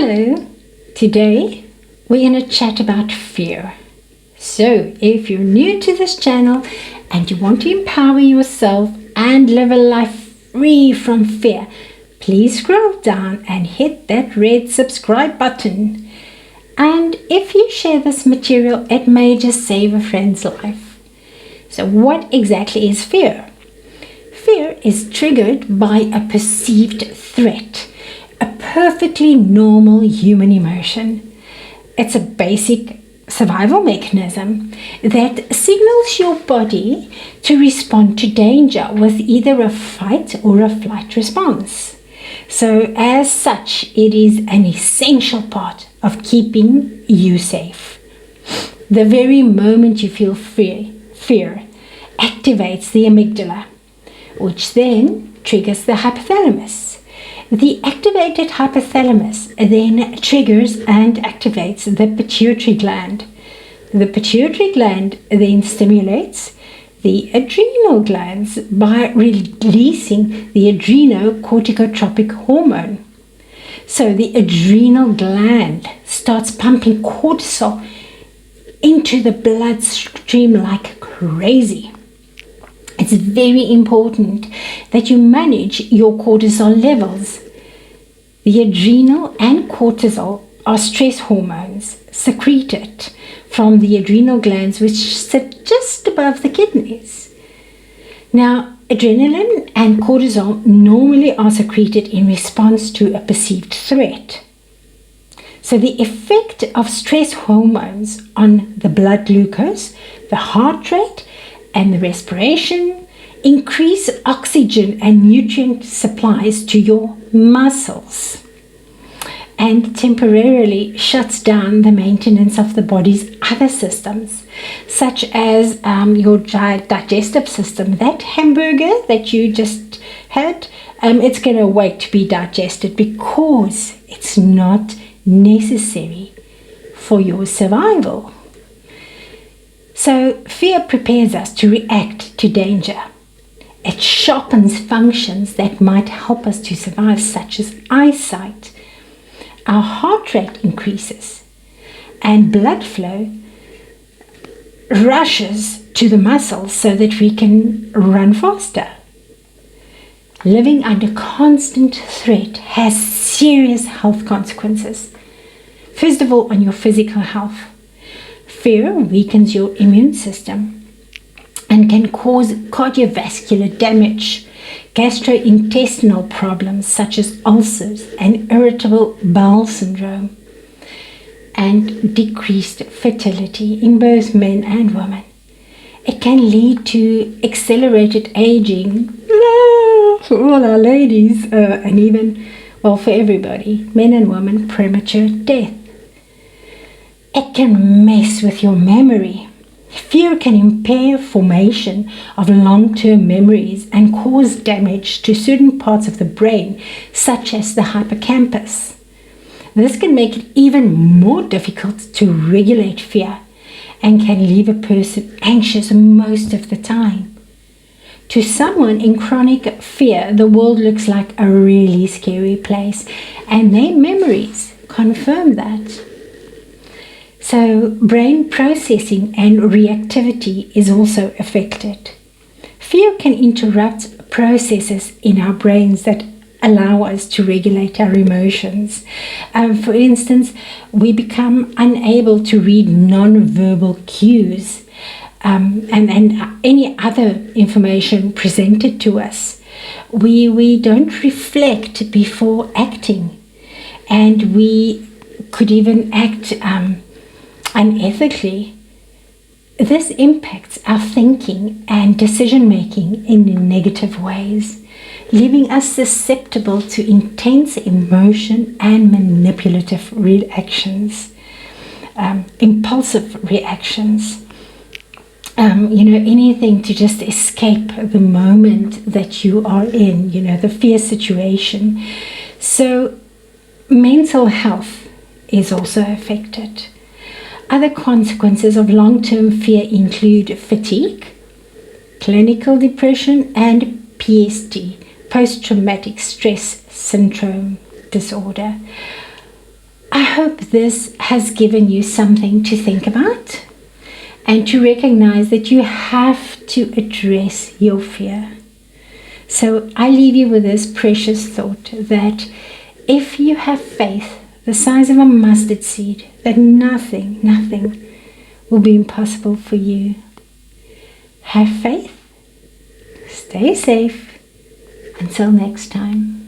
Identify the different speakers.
Speaker 1: Hello, today we're going to chat about fear. So if you're new to this channel and you want to empower yourself and live a life free from fear, please scroll down and hit that red subscribe button. And if you share this material, it may just save a friend's life. So what exactly is fear? Fear is triggered by a perceived threat. A perfectly normal human emotion. It's a basic survival mechanism that signals your body to respond to danger with either a fight or a flight response. So as such, it is an essential part of keeping you safe. The very moment you feel fear activates the amygdala, which then triggers the hypothalamus. The activated hypothalamus then triggers and activates the pituitary gland. The pituitary gland then stimulates the adrenal glands by releasing the adrenocorticotropic hormone. So the adrenal gland starts pumping cortisol into the bloodstream like crazy. It's very important that you manage your cortisol levels. The adrenal and cortisol are stress hormones secreted from the adrenal glands, which sit just above the kidneys. Now, adrenaline and cortisol normally are secreted in response to a perceived threat. So the effect of stress hormones on the blood glucose, the heart rate, and the respiration increase oxygen and nutrient supplies to your muscles and temporarily shuts down the maintenance of the body's other systems, such as your digestive system. That hamburger that you just had, it's going to wait to be digested because it's not necessary for your survival. So fear prepares us to react to danger. It sharpens functions that might help us to survive, such as eyesight. Our heart rate increases and blood flow rushes to the muscles so that we can run faster. Living under constant threat has serious health consequences. First of all, on your physical health. Fear weakens your immune system and can cause cardiovascular damage, gastrointestinal problems such as ulcers and irritable bowel syndrome, and decreased fertility in both men and women. It can lead to accelerated aging for all our ladies and even, well, for everybody, men and women, premature death. It can mess with your memory. Fear can impair formation of long-term memories and cause damage to certain parts of the brain, such as the hippocampus. This can make it even more difficult to regulate fear and can leave a person anxious most of the time. To someone in chronic fear, the world looks like a really scary place, and their memories confirm that. So brain processing and reactivity is also affected. Fear can interrupt processes in our brains that allow us to regulate our emotions. For instance, we become unable to read non-verbal cues and any other information presented to us. We don't reflect before acting, and we could even act unethically. This impacts our thinking and decision-making in negative ways, leaving us susceptible to intense emotion and manipulative reactions, impulsive reactions. Anything to just escape the moment that you are in, the fear situation. So mental health is also affected. Other consequences of long-term fear include fatigue, clinical depression, and PST, post-traumatic stress syndrome disorder. I hope this has given you something to think about and to recognize that you have to address your fear. So I leave you with this precious thought that if you have faith the size of a mustard seed, that nothing will be impossible for you. Have faith. Stay safe. Until next time.